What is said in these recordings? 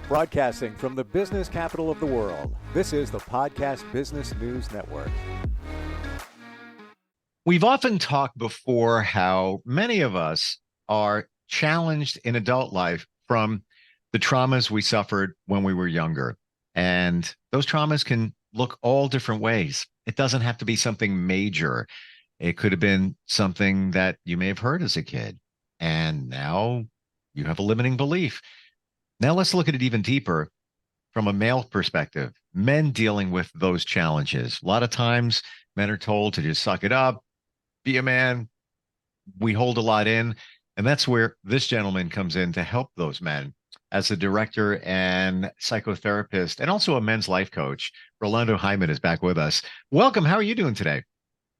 Broadcasting from the business capital of the world, this is the Podcast Business News Network. We've often talked before how many of us are challenged in adult life from the traumas we suffered when we were younger. And those traumas can look all different ways. It doesn't have to be something major. It could have been something that you may have heard as a kid, and now you have a limiting belief. Now let's look at it even deeper from a male perspective. Men dealing with those challenges. A lot of times men are told to just suck it up, be a man. We hold a lot in. And that's where this gentleman comes in to help those men as a director and psychotherapist and also a men's life coach. Rolando Hyman is back with us. Welcome. How are you doing today?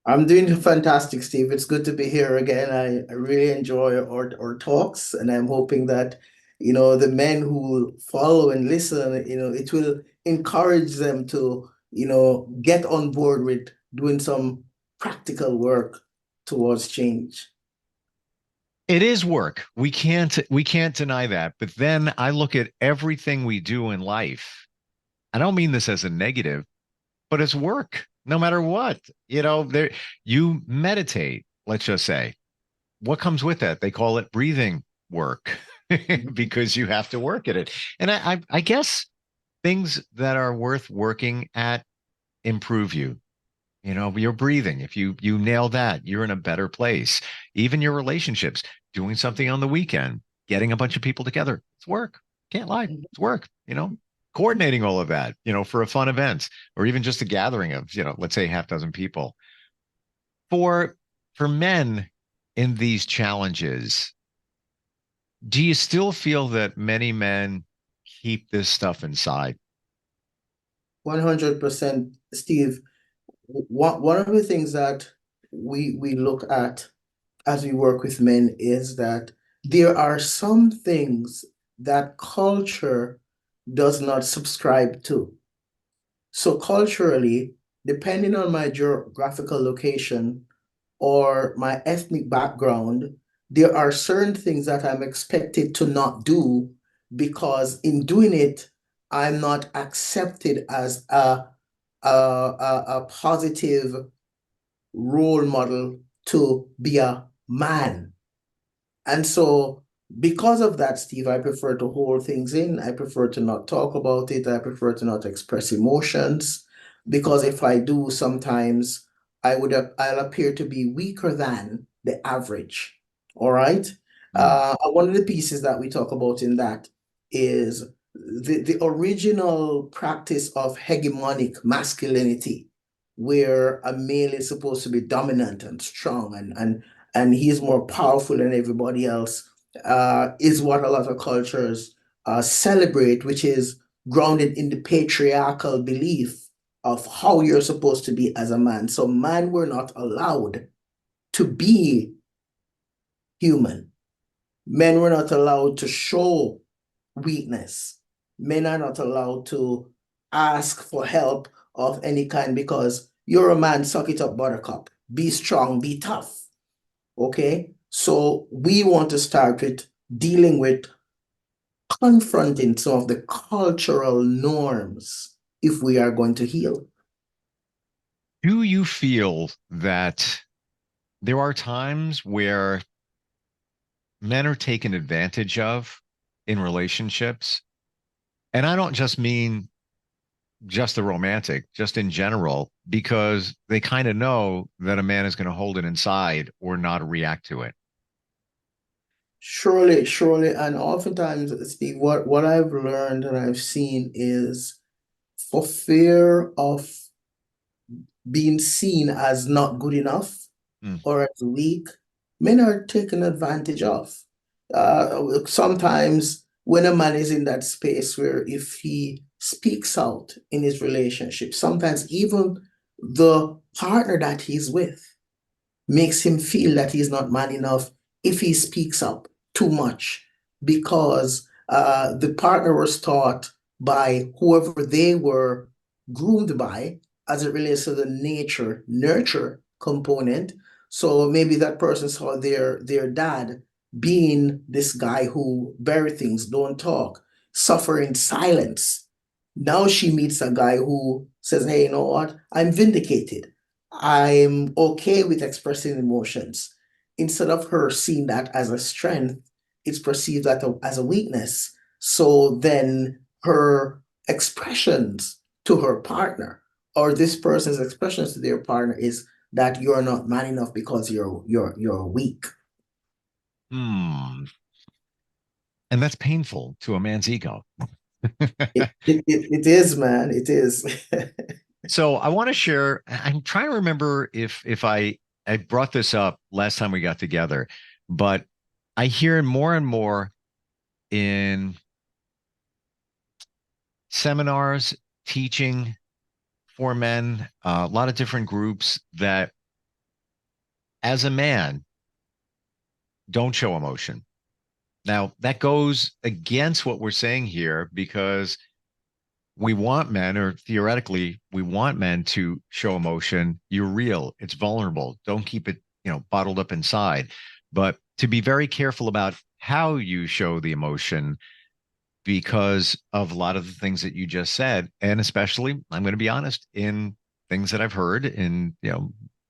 I'm doing fantastic, Steve. It's good to be here again. I really enjoy our talks, and I'm hoping that, the men who follow and listen, it will encourage them to, get on board with doing some practical work towards change. It is work. We can't deny that. But then I look at everything we do in life. I don't mean this as a negative, but it's work no matter what. There you meditate, let's just say. What comes with that? They call it breathing work because you have to work at it. And I guess things that are worth working at improve you. Your breathing. If you nail that, you're in a better place. Even your relationships, doing something on the weekend, getting a bunch of people together. It's work. Can't lie. It's work, coordinating all of that, for a fun event or even just a gathering of, let's say half dozen people. For men in these challenges, do you still feel that many men keep this stuff inside? 100%, Steve. One of the things that we look at as we work with men is that there are some things that culture does not subscribe to. So culturally, depending on my geographical location or my ethnic background, there are certain things that I'm expected to not do because in doing it, I'm not accepted as a positive role model to be a man. And so, because of that, Steve, I prefer to hold things in. I prefer to not talk about it. I prefer to not express emotions because if I do, sometimes I'll appear to be weaker than the average. All right. One of the pieces that we talk about in that is the original practice of hegemonic masculinity, where a male is supposed to be dominant and strong and he's more powerful than everybody else, is what a lot of cultures celebrate, which is grounded in the patriarchal belief of how you're supposed to be as a man. So men were not allowed to be human. Men were not allowed to show weakness. Men are not allowed to ask for help of any kind because you're a man, suck it up, buttercup. Be strong, be tough. Okay? So we want to start with dealing with confronting some of the cultural norms if we are going to heal. Do you feel that there are times where men are taken advantage of in relationships? And I don't just mean just the romantic, just in general, because they kind of know that a man is going to hold it inside or not react to it. Surely, surely. And oftentimes, Steve, what I've learned and I've seen is for fear of being seen as not good enough Mm. or as weak, men are taken advantage of. Sometimes when a man is in that space where if he speaks out in his relationship, sometimes even the partner that he's with makes him feel that he's not man enough if he speaks up too much because the partner was taught by whoever they were groomed by as it relates to the nature nurture component. So maybe that person saw their dad being this guy who bury things, don't talk. suffer in silence. Now she meets a guy who says, hey, you know what? I'm vindicated. I'm okay with expressing emotions. Instead of her seeing that as a strength, it's perceived as a weakness. So then her expressions to her partner, or this person's expressions to their partner, is that you're not man enough because you're weak. Hmm. And that's painful to a man's ego. It is, man. It is. So I want to share. I'm trying to remember if I brought this up last time we got together, but I hear more and more in seminars, teaching for men, a lot of different groups that as a man, don't show emotion. Now, that goes against what we're saying here because we want men, or theoretically, we want men to show emotion. You're real, it's vulnerable. Don't keep it, bottled up inside. But to be very careful about how you show the emotion because of a lot of the things that you just said. And especially, I'm going to be honest, in things that I've heard in,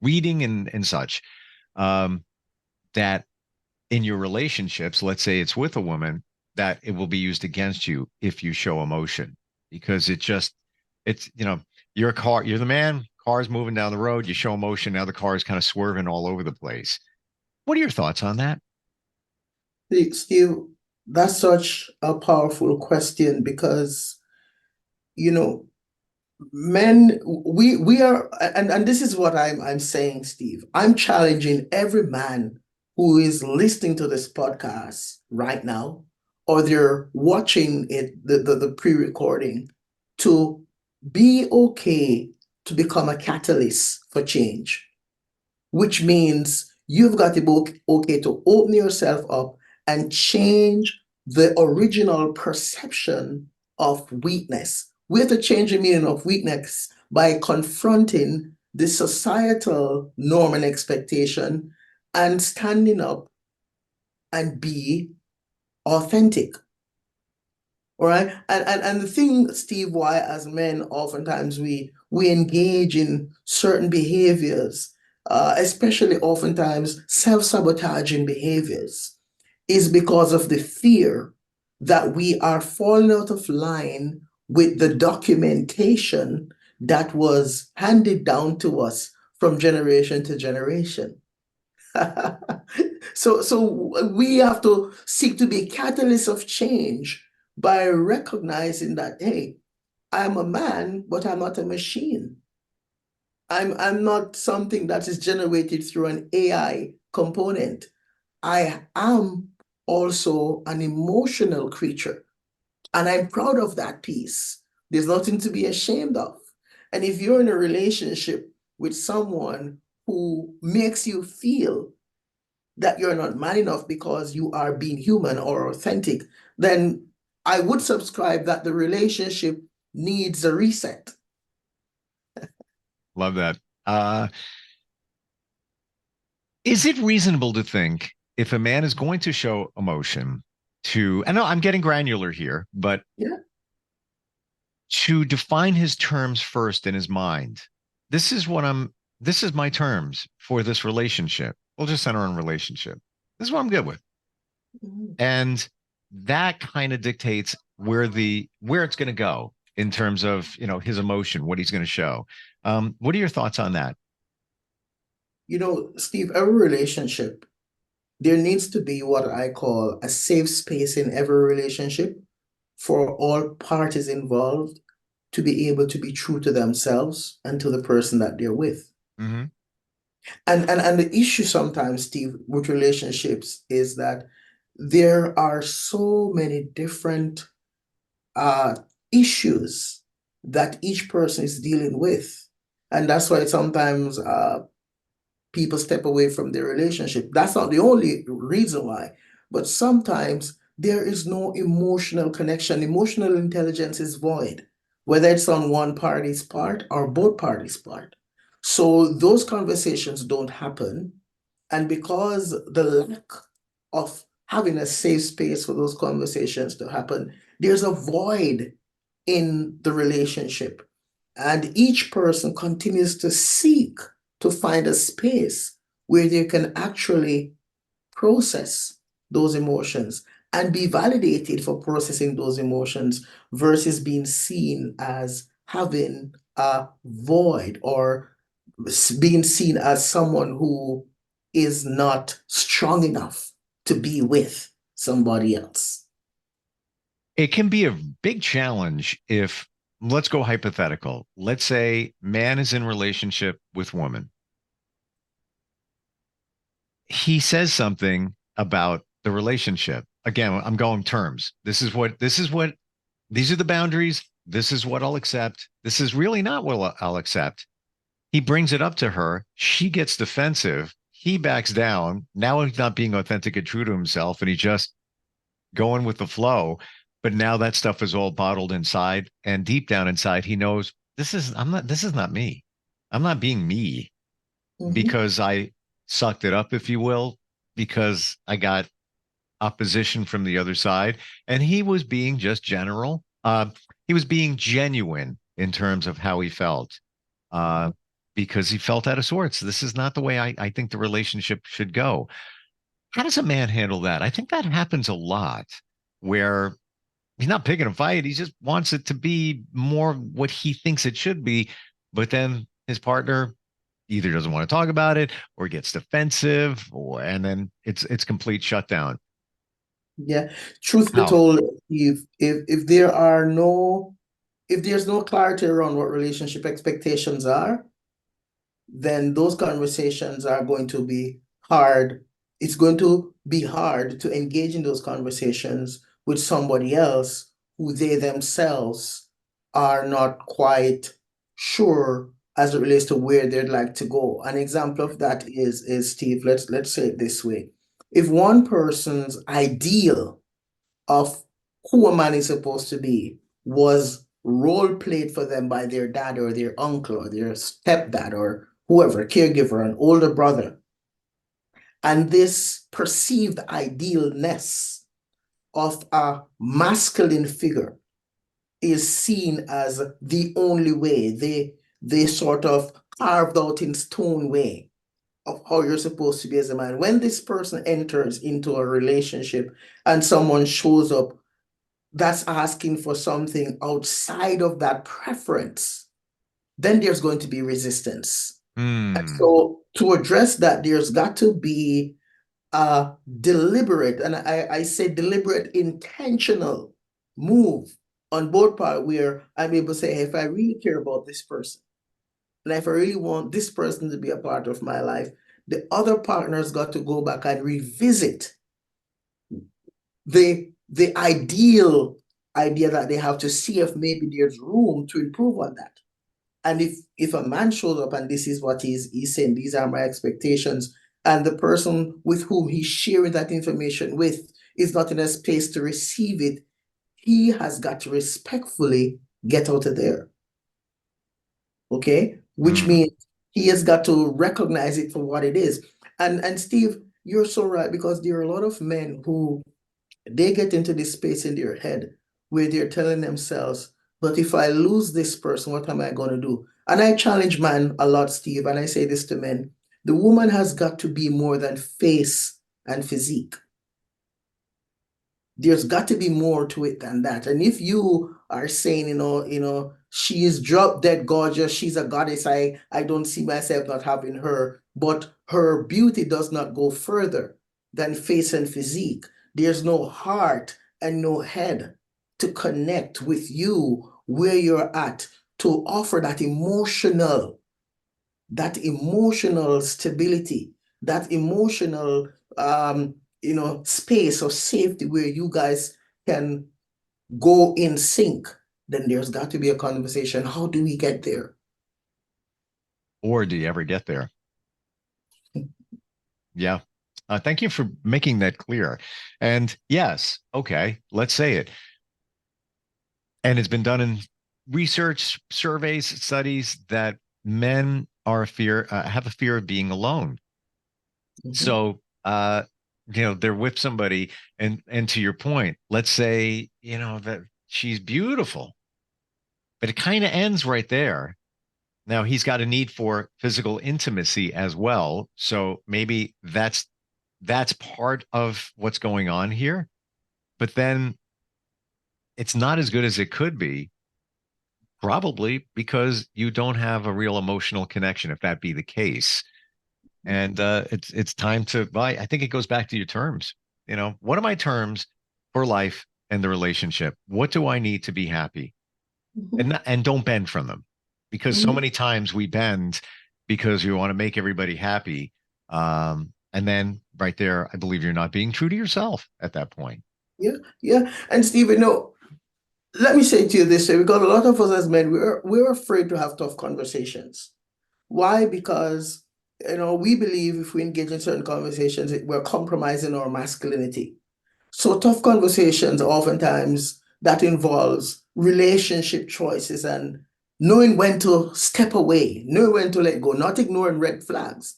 reading and such, um, that in your relationships, let's say it's with a woman, that it will be used against you if you show emotion because it's, you're a car, you're the man, car's moving down the road, you show emotion. Now the car is kind of swerving all over the place. What are your thoughts on that? Steve, that's such a powerful question because, you know, men, we are, and this is what I'm saying, Steve. I'm challenging every man who is listening to this podcast right now, or they're watching it, the pre-recording, to be okay to become a catalyst for change, which means you've got to be okay to open yourself up and change the original perception of weakness. We have to change the meaning of weakness by confronting the societal norm and expectation and standing up and be authentic. All right. And the thing, Steve, why as men oftentimes we engage in certain behaviors, especially oftentimes self-sabotaging behaviors, is because of the fear that we are falling out of line with the documentation that was handed down to us from generation to generation. So we have to seek to be catalysts of change by recognizing that, hey, I'm a man, but I'm not a machine. I'm not something that is generated through an AI component. I am also an emotional creature, and I'm proud of that piece. There's nothing to be ashamed of. And if you're in a relationship with someone who makes you feel that you're not man enough because you are being human or authentic, then I would subscribe that the relationship needs a reset. Love that. Is it reasonable to think if a man is going to show emotion I know I'm getting granular here, but Yeah. to define his terms first in his mind. This is my terms for this relationship. We'll just center on relationship. This is what I'm good with. Mhm. And that kind of dictates where it's going to go in terms of, his emotion, what he's going to show. What are your thoughts on that? Steve, every relationship, there needs to be what I call a safe space in every relationship for all parties involved to be able to be true to themselves and to the person that they're with. Hmm. And the issue sometimes, Steve, with relationships is that there are so many different uh, issues that each person is dealing with. And that's why sometimes people step away from their relationship. That's not the only reason why, but sometimes there is no emotional connection. Emotional intelligence is void, whether it's on one party's part or both parties' part. So those conversations don't happen. And because the lack of having a safe space for those conversations to happen, there's a void in the relationship. And each person continues to seek to find a space where they can actually process those emotions and be validated for processing those emotions versus being seen as having a void or being seen as someone who is not strong enough to be with somebody else. It can be a big challenge if, let's go hypothetical. Let's say man is in relationship with woman. He says something about the relationship. Again, I'm going terms. These are the boundaries. This is what I'll accept. This is really not what I'll accept. He brings it up to her. She gets defensive. He backs down. Now he's not being authentic and true to himself, and he's just going with the flow. But now that stuff is all bottled inside, and deep down inside, he knows this is not me. I'm not being me Mhm. because I sucked it up, if you will, because I got opposition from the other side. And he was being just general. He was being genuine in terms of how he felt, uh, because he felt out of sorts. This is not the way I think the relationship should go. How does a man handle that? I think that happens a lot where he's not picking a fight. He just wants it to be more what he thinks it should be. But then his partner either doesn't want to talk about it or gets defensive, and then it's complete shutdown. Yeah. Truth be How? told, if there's no clarity around what relationship expectations are, then those conversations are going to be hard. It's going to be hard to engage in those conversations with somebody else who they themselves are not quite sure as it relates to where they'd like to go. An example of that is Steve, let's say it this way. If one person's ideal of who a man is supposed to be was role played for them by their dad or their uncle or their stepdad or whoever, caregiver, an older brother. And this perceived idealness of a masculine figure is seen as the only way. They sort of carved out in stone way of how you're supposed to be as a man. When this person enters into a relationship and someone shows up that's asking for something outside of that preference, then there's going to be resistance. And Hmm. so to address that, there's got to be a deliberate, and I say deliberate, intentional move on both part where I'm able to say, hey, if I really care about this person, and if I really want this person to be a part of my life, the other partner's got to go back and revisit the ideal idea that they have to see if maybe there's room to improve on that. And if a man shows up and this is what he's saying, these are my expectations, and the person with whom he's sharing that information with is not in a space to receive it, he has got to respectfully get out of there. Okay? Which Hmm. means he has got to recognize it for what it is. And Steve, you're so right, because there are a lot of men who they get into this space in their head where they're telling themselves, but if I lose this person, what am I going to do? And I challenge man a lot, Steve, and I say this to men, the woman has got to be more than face and physique. There's got to be more to it than that. And if you are saying, she is drop dead gorgeous, she's a goddess, I don't see myself not having her, but her beauty does not go further than face and physique. There's no heart and no head to connect with you where you're at, to offer that emotional stability, that emotional space of safety where you guys can go in sync. Then there's got to be a conversation. How do we get there? Or do you ever get there? Yeah. Thank you for making that clear. And yes, okay, let's say it. And it's been done in research, surveys, studies that men have a fear of being alone. Mhm. So they're with somebody, and to your point, let's say, that she's beautiful, but it kind of ends right there. Now he's got a need for physical intimacy as well. So maybe that's part of what's going on here. But then it's not as good as it could be, probably because you don't have a real emotional connection, if that be the case. And it's time to buy. I think it goes back to your terms. What are my terms for life and the relationship? What do I need to be happy? Mhm. And don't bend from them, because so Mhm. many times we bend because you want to make everybody happy. And then right there, I believe you're not being true to yourself at that point. Yeah, yeah. And Steve, let me say to you this way, because a lot of us as men, we're afraid to have tough conversations. Why? Because we believe if we engage in certain conversations, we're compromising our masculinity. So tough conversations oftentimes that involves relationship choices and knowing when to step away, knowing when to let go, not ignoring red flags.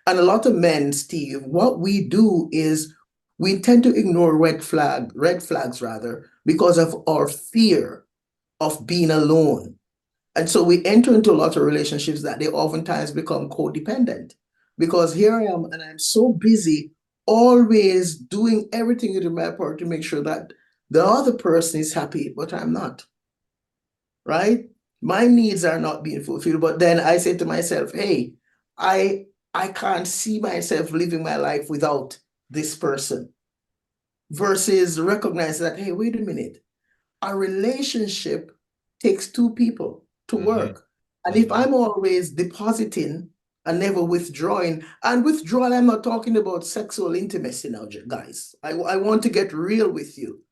And a lot of men, Steve, what we do is we tend to ignore red flags rather, because of our fear of being alone. And so we enter into a lot of relationships that they oftentimes become codependent, because here I am and I'm so busy always doing everything in my power to make sure that the other person is happy, but I'm not, right? My needs are not being fulfilled. But then I say to myself, hey, I I can't see myself living my life without this person, versus recognize that, hey, wait a minute, a relationship takes two people to Hmm. work. And if Hmm. I'm always depositing and never withdrawing, and withdrawal, I'm not talking about sexual intimacy now, guys. I want to get real with you.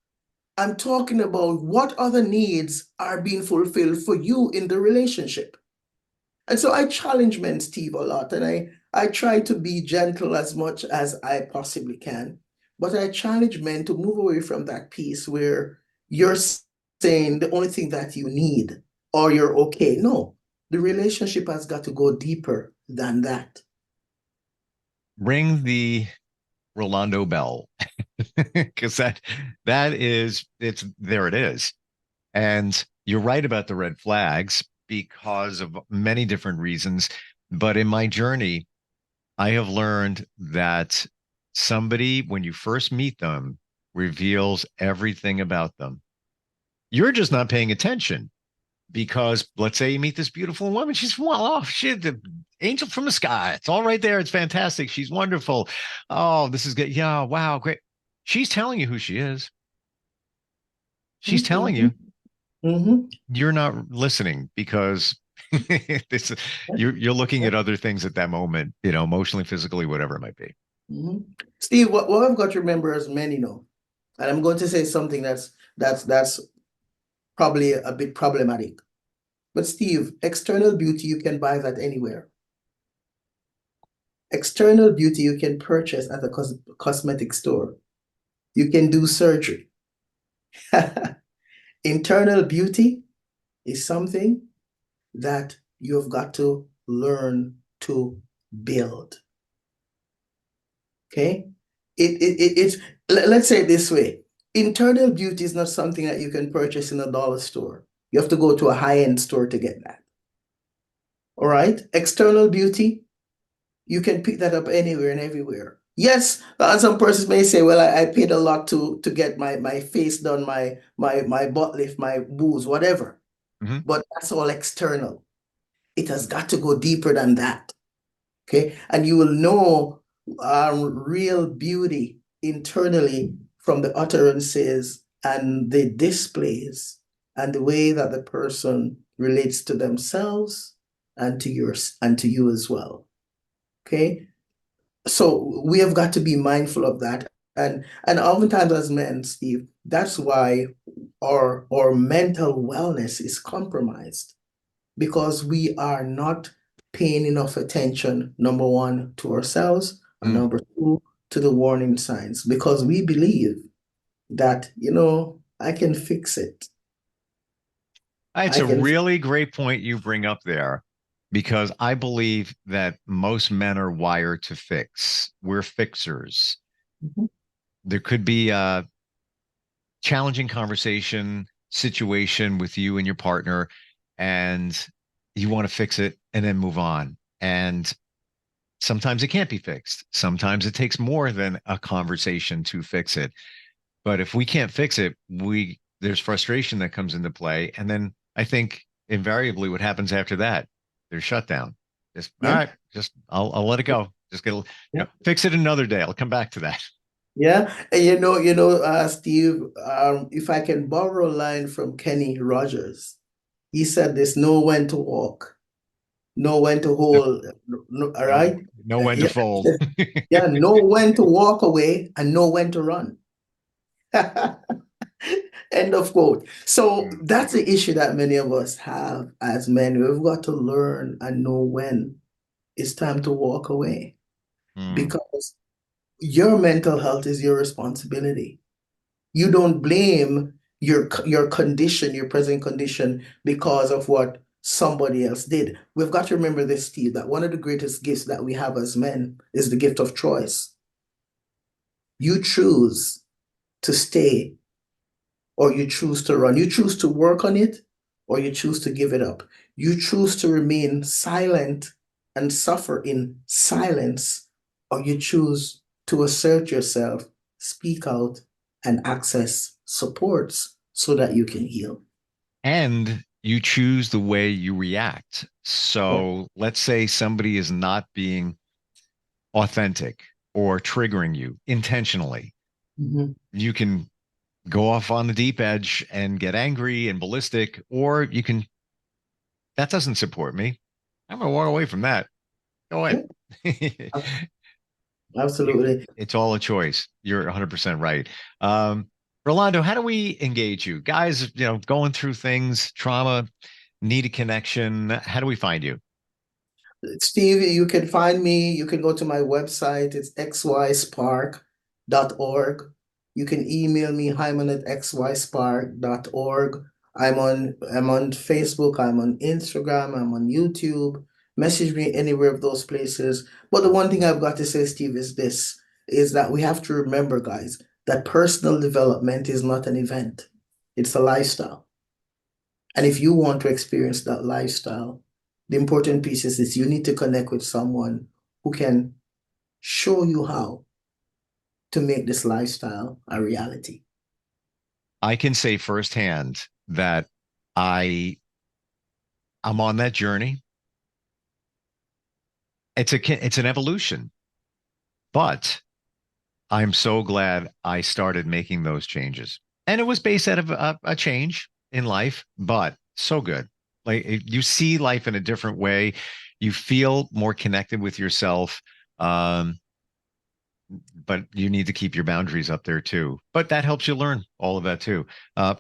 I'm talking about what other needs are being fulfilled for you in the relationship. And so I challenge men, Steve, a lot, and I try to be gentle as much as I possibly can. But I challenge men to move away from that piece where you're saying the only thing that you need or you're okay. No, the relationship has got to go deeper than that. Ring the Rolando bell, because that is it's there it is. And you're right about the red flags because of many different reasons. But in my journey, I have learned that somebody, when you first meet them, reveals everything about them. You're just not paying attention because let's say you meet this beautiful woman. She's, well, oh, shit, the angel from the sky. It's all right there. It's fantastic. She's wonderful. Oh, this is good. Yeah, wow, great. She's telling you who she is. She's telling Mhm, you. mhm, You're not listening because this you're looking at other things at that moment, emotionally, physically, whatever it might be. mhm. Steve, what I've got to remember as men, and I'm going to say something that's probably a bit problematic. But Steve, external beauty, you can buy that anywhere. External beauty you can purchase at a cosmetic store. You can do surgery. Internal beauty is something that you've got to learn to build. Okay? It's let's say it this way. Internal beauty is not something that you can purchase in a dollar store. You have to go to a high-end store to get that. All right? External beauty, you can pick that up anywhere and everywhere. Yes, some persons may say, well, I paid a lot to get my face done, my butt lift, my boobs, whatever. Hmm. But that's all external. It has got to go deeper than that. Okay. And you will know real beauty internally from the utterances and the displays and the way that the person relates to themselves and to yours and to you as well. Okay. So we have got to be mindful of that. And oftentimes as men, Steve, that's why our mental wellness is compromised, because we are not paying enough attention, number one, to ourselves, and Mm. number two, to the warning signs, because we believe that, I can fix it. It's I a can. really great point you bring up there because I believe that most men are wired to fix. We're fixers. Mhm. There could be a challenging conversation situation with you and your partner, and you want to fix it and then move on. And sometimes it can't be fixed. Sometimes it takes more than a conversation to fix it. But if we can't fix it, there's frustration that comes into play. And then I think invariably what happens after that, there's shutdown. Just all Yeah. right, just I'll let it go. Just get Yeah. fix it another day. I'll come back to that. Yeah. And Steve, if I can borrow a line from Kenny Rogers, he said this: know when to walk, know when to hold, all Know right? know when to Yeah. fold. Yeah, know when to walk away and know when to run. End of quote. So that's the issue that many of us have as men. We've got to learn and know when it's time to walk away, Mm. because your mental health is your responsibility. You don't blame your condition, your present condition, because of what somebody else did. We've got to remember this, Steve, that one of the greatest gifts that we have as men is the gift of choice. You choose to stay or you choose to run. You choose to work on it or you choose to give it up. You choose to remain silent and suffer in silence, or you choose to assert yourself, speak out, and access supports so that you can heal. And you choose the way you react. Yeah. So let's say somebody is not being authentic or triggering you intentionally. Mhm. You can go off on the deep edge and get angry and ballistic, or you can, that doesn't support me. I'm going to walk away from that. Go ahead. Yeah, absolutely. It's all a choice. You're 100% right. Rolando, how do we engage you? Guys, going through things, trauma, need a connection. How do we find you? Steve, you can find me. You can go to my website. It's xyspark.org. You can email me, hyman@xyspark.org. I'm on Facebook, I'm on Instagram, I'm on YouTube. Message me anywhere of those places. But the one thing I've got to say, Steve, is this, is that we have to remember, guys, that personal development is not an event. It's a lifestyle. And if you want to experience that lifestyle, the important piece is you need to connect with someone who can show you how to make this lifestyle a reality. I can say firsthand that I I'm on that journey. It's an evolution, but I'm so glad I started making those changes. And it was based out of a change in life, but so good. Like you see life in a different way. You feel more connected with yourself. Um, but you need to keep your boundaries up there too. But that helps you learn all of that too.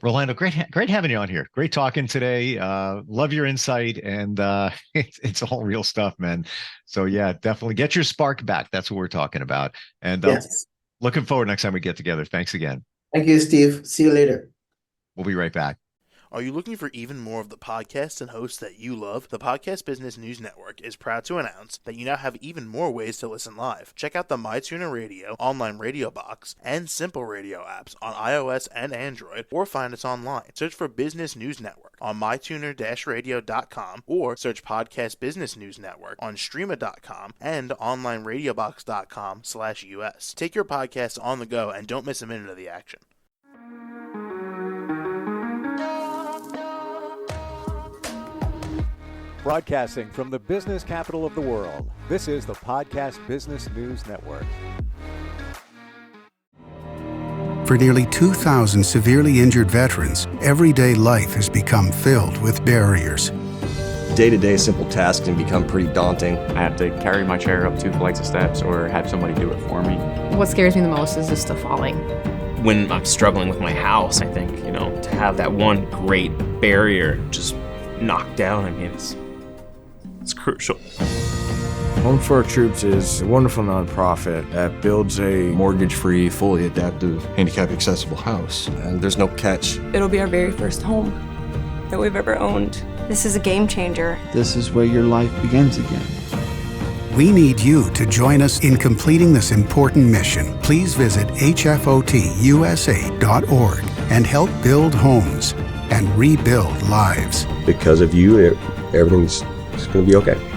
Rolando, great having you on here. Great talking today. Love your insight, and it's all real stuff, man. So yeah, definitely get your spark back. That's what we're talking about. And Yes. looking forward next time we get together. Thanks again. Thank you, Steve. See you later. We'll be right back. Are you looking for even more of the podcasts and hosts that you love? The Podcast Business News Network is proud to announce that you now have even more ways to listen live. Check out the MyTuner Radio, online radio box, and Simple Radio apps on iOS and Android, or find us online. Search for Business News Network on mytuner-radio.com, or search Podcast Business News Network on streama.com and onlineradiobox.com/US. Take your podcast on the go and don't miss a minute of the action. Broadcasting from the business capital of the world, this is the Podcast Business News Network. For nearly 2,000 severely injured veterans, everyday life has become filled with barriers. Day-to-day simple tasks can become pretty daunting. I have to carry my chair up 2 flights of steps or have somebody do it for me. What scares me the most is just the falling. When I'm struggling with my house, I think, to have that one great barrier just knocked down, it's crucial. Home for Our Troops is a wonderful nonprofit that builds a mortgage-free, fully adaptive, handicap-accessible house. And there's no catch. It'll be our very first home that we've ever owned. This is a game changer. This is where your life begins again. We need you to join us in completing this important mission. Please visit hfotusa.org and help build homes and rebuild lives. Because of you, everything's going to be okay.